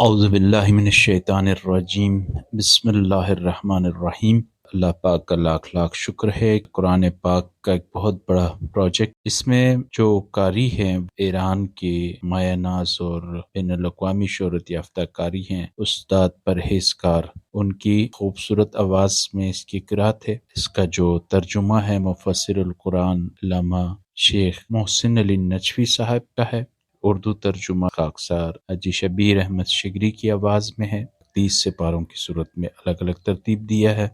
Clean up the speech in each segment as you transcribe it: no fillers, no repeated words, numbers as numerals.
اعوذ باللہ من الشیطان الرجیم بسم اللہ الرحمن الرحیم۔ اللہ پاک کا لاکھ لاکھ شکر ہے۔ قرآن پاک کا ایک بہت بڑا پروجیکٹ، اس میں جو قاری ہیں ایران کے مایہ ناز اور بین الاقوامی شہرت یافتہ قاری ہیں استاد پرہیزکار، ان کی خوبصورت آواز میں اس کی قرأت ہے۔ اس کا جو ترجمہ ہے مفسر القرآن علامہ شیخ محسن علی نجفی صاحب کا ہے۔ اردو ترجمہ خاکسار حاجی شبیر احمد شگری کی آواز میں ہے۔ 30 سپاروں کی صورت میں الگ الگ ترتیب دیا ہے۔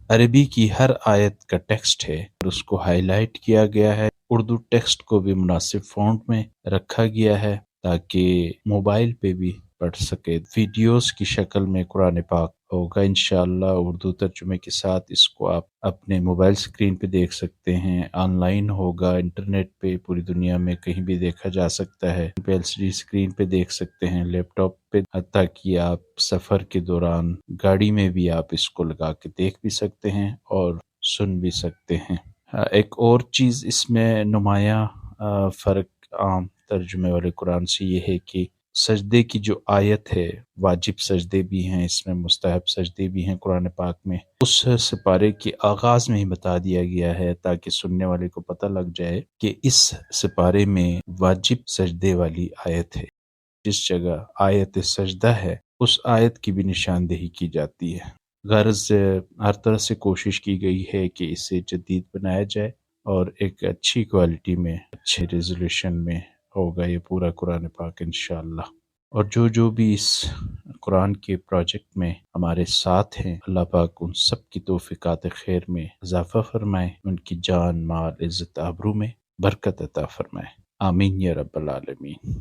عربی کی ہر آیت کا ٹیکسٹ ہے اور اس کو ہائی لائٹ کیا گیا ہے۔ اردو ٹیکسٹ کو بھی مناسب فونٹ میں رکھا گیا ہے تاکہ موبائل پہ بھی پڑھ سکے۔ ویڈیوز کی شکل میں قرآن پاک ہوگا انشاءاللہ اردو ترجمے کے ساتھ۔ اس کو آپ اپنے موبائل سکرین پہ دیکھ سکتے ہیں، آن لائن ہوگا، انٹرنیٹ پہ پوری دنیا میں کہیں بھی دیکھا جا سکتا ہے۔ LCD سکرین پہ دیکھ سکتے ہیں، لیپ ٹاپ پہ، حتیٰ کہ آپ سفر کے دوران گاڑی میں بھی آپ اس کو لگا کے دیکھ بھی سکتے ہیں اور سن بھی سکتے ہیں۔ ایک اور چیز اس میں نمایاں فرق عام ترجمے والے قرآن سے یہ ہے کہ سجدے کی جو آیت ہے، واجب سجدے بھی ہیں اس میں، مستحب سجدے بھی ہیں قرآن پاک میں، اس سپارے کے آغاز میں ہی بتا دیا گیا ہے تاکہ سننے والے کو پتہ لگ جائے کہ اس سپارے میں واجب سجدے والی آیت ہے۔ جس جگہ آیت سجدہ ہے اس آیت کی بھی نشاندہی کی جاتی ہے۔ غرض ہر طرح سے کوشش کی گئی ہے کہ اسے جدید بنایا جائے اور ایک اچھی کوالٹی میں، اچھے ریزولوشن میں ہوگا یہ پورا قرآن پاک انشاءاللہ۔ اور جو بھی اس قرآن کے پروجیکٹ میں ہمارے ساتھ ہیں، اللہ پاک ان سب کی توفیقات خیر میں اضافہ فرمائے، ان کی جان مال عزت آبرو میں برکت عطا فرمائے، آمین یا رب العالمین۔